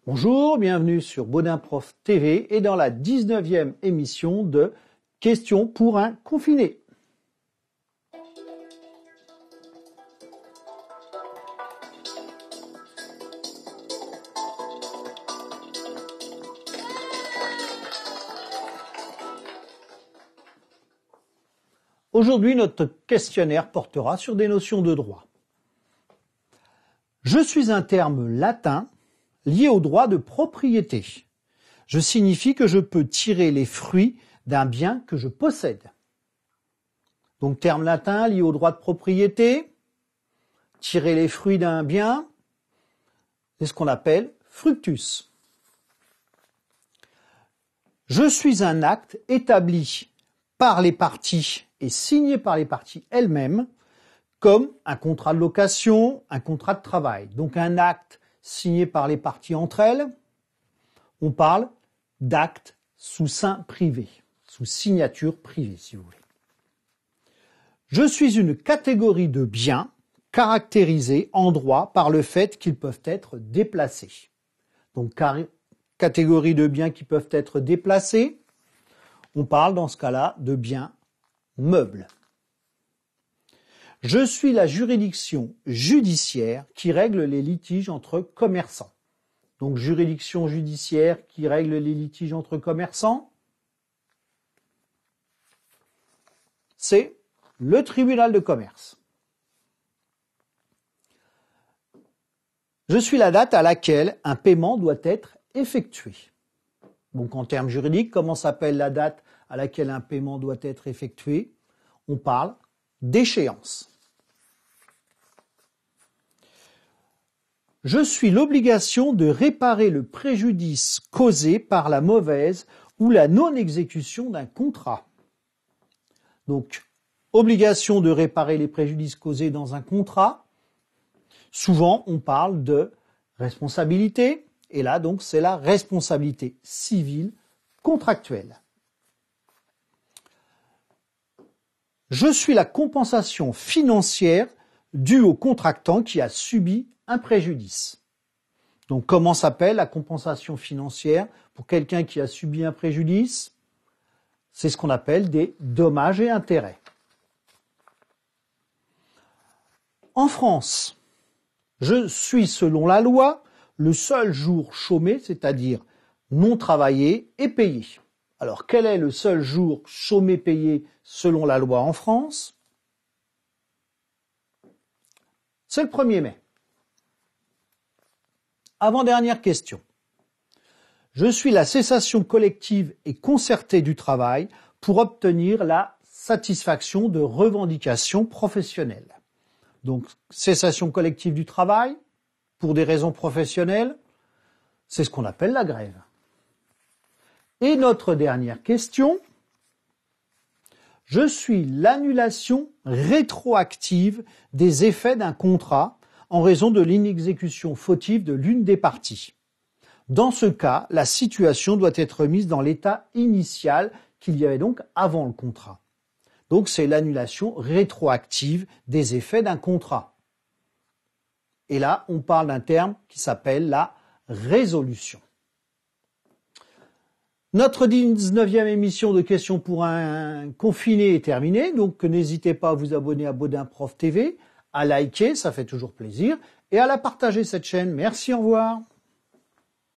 Bonjour, bienvenue sur Baudin Prof TV et dans la 19e émission de Questions pour un confiné. Aujourd'hui, notre questionnaire portera sur des notions de droit. Je suis un terme latin lié au droit de propriété. Je signifie que je peux tirer les fruits d'un bien que je possède. Donc terme latin lié au droit de propriété, tirer les fruits d'un bien, c'est ce qu'on appelle fructus. Je suis un acte établi par les parties et signé par les parties elles-mêmes, comme un contrat de location, un contrat de travail. Donc un acte signé par les parties entre elles, on parle d'acte sous seing privé, sous signature privée si vous voulez. Je suis une catégorie de biens caractérisés en droit par le fait qu'ils peuvent être déplacés. Donc catégorie de biens qui peuvent être déplacés, on parle dans ce cas-là de biens meubles. Je suis la juridiction judiciaire qui règle les litiges entre commerçants. Donc, juridiction judiciaire qui règle les litiges entre commerçants, c'est le tribunal de commerce. Je suis la date à laquelle un paiement doit être effectué. Donc, en termes juridiques, comment s'appelle la date à laquelle un paiement doit être effectué? On parle d'échéance. Je suis l'obligation de réparer le préjudice causé par la mauvaise ou la non-exécution d'un contrat. Donc, obligation de réparer les préjudices causés dans un contrat. Souvent, on parle de responsabilité, et là, donc, c'est la responsabilité civile contractuelle. Je suis la compensation financière due au contractant qui a subi un préjudice. Donc, comment s'appelle la compensation financière pour quelqu'un qui a subi un préjudice? C'est ce qu'on appelle des dommages et intérêts. En France, je suis, selon la loi, le seul jour chômé, c'est-à-dire non travaillé et payé. Alors, quel est le seul jour chômé payé selon la loi en France? C'est le 1er mai. Avant-dernière question. Je suis la cessation collective et concertée du travail pour obtenir la satisfaction de revendications professionnelles. Donc, cessation collective du travail, pour des raisons professionnelles, c'est ce qu'on appelle la grève. Et notre dernière question, je suis l'annulation rétroactive des effets d'un contrat en raison de l'inexécution fautive de l'une des parties. Dans ce cas, la situation doit être remise dans l'état initial qu'il y avait donc avant le contrat. Donc c'est l'annulation rétroactive des effets d'un contrat. Et là, on parle d'un terme qui s'appelle la résolution. Notre 19e émission de questions pour un confiné est terminée, donc n'hésitez pas à vous abonner à Baudin Prof TV, à liker, ça fait toujours plaisir, et à la partager cette chaîne. Merci, au revoir.